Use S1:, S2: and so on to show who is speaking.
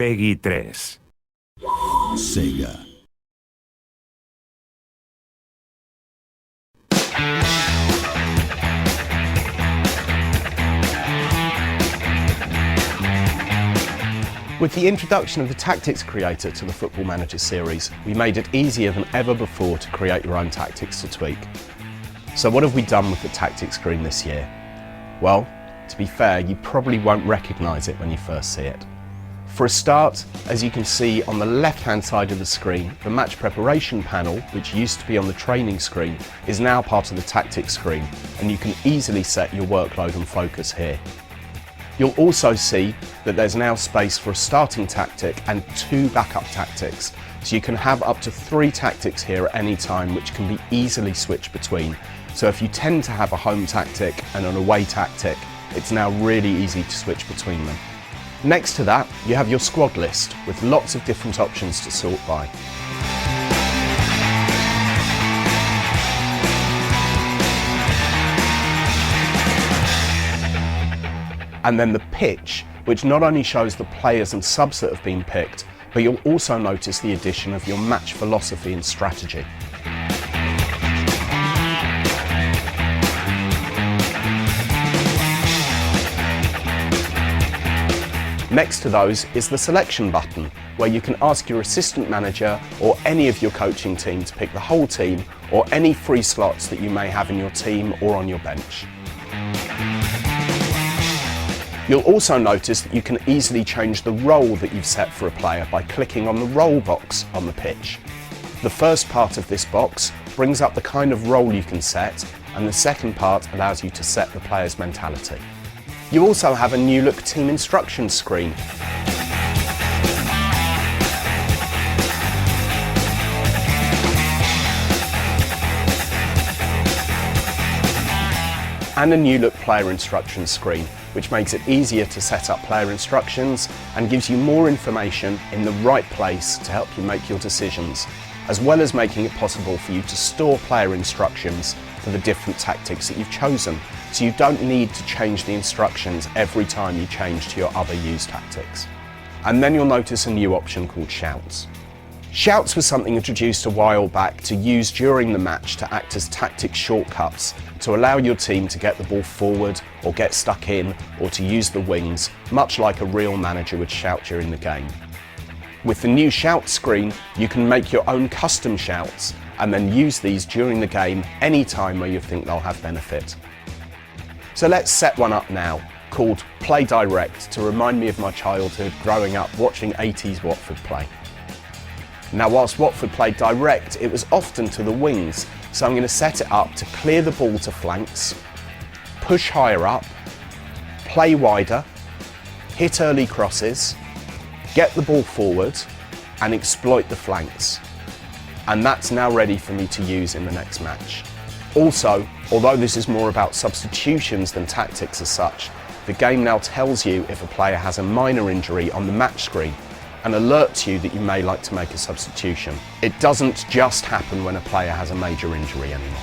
S1: Peggy 3.
S2: Sega.
S3: With the introduction of the Tactics Creator to the Football Manager series, we made it easier than ever before to create your own tactics to tweak. So what have we done with the tactics screen this year? Well, to be fair, you probably won't recognise it when you first see it. For a start, as you can see on the left-hand side of the screen, the match preparation panel, which used to be on the training screen, is now part of the tactics screen, and you can easily set your workload and focus here. You'll also see that there's now space for a starting tactic and 2 backup tactics, so you can have up to 3 tactics here at any time, which can be easily switched between. So if you tend to have a home tactic and an away tactic, it's now really easy to switch between them. Next to that, you have your squad list with lots of different options to sort by. And then the pitch, which not only shows the players and subs that have been picked, but you'll also notice the addition of your match philosophy and strategy. Next to those is the selection button, where you can ask your assistant manager or any of your coaching team to pick the whole team or any free slots that you may have in your team or on your bench. You'll also notice that you can easily change the role that you've set for a player by clicking on the role box on the pitch. The first part of this box brings up the kind of role you can set, and the second part allows you to set the player's mentality. You also have a new look team instructions screen. And a new look player instructions screen, which makes it easier to set up player instructions and gives you more information in the right place to help you make your decisions, as well as making it possible for you to store player instructions for the different tactics that you've chosen, so you don't need to change the instructions every time you change to your other used tactics. And then you'll notice a new option called Shouts. Shouts was something introduced a while back to use during the match to act as tactic shortcuts to allow your team to get the ball forward or get stuck in or to use the wings, much like a real manager would shout during the game. With the new shout screen, you can make your own custom shouts and then use these during the game any time where you think they'll have benefit. So let's set one up now, called Play Direct, to remind me of my childhood growing up watching 80s Watford play. Now, whilst Watford played direct, it was often to the wings, so I'm going to set it up to clear the ball to flanks, push higher up, play wider, hit early crosses, get the ball forward and exploit the flanks. And that's now ready for me to use in the next match. Also, although this is more about substitutions than tactics as such, the game now tells you if a player has a minor injury on the match screen and alerts you that you may like to make a substitution. It doesn't just happen when a player has a major injury anymore.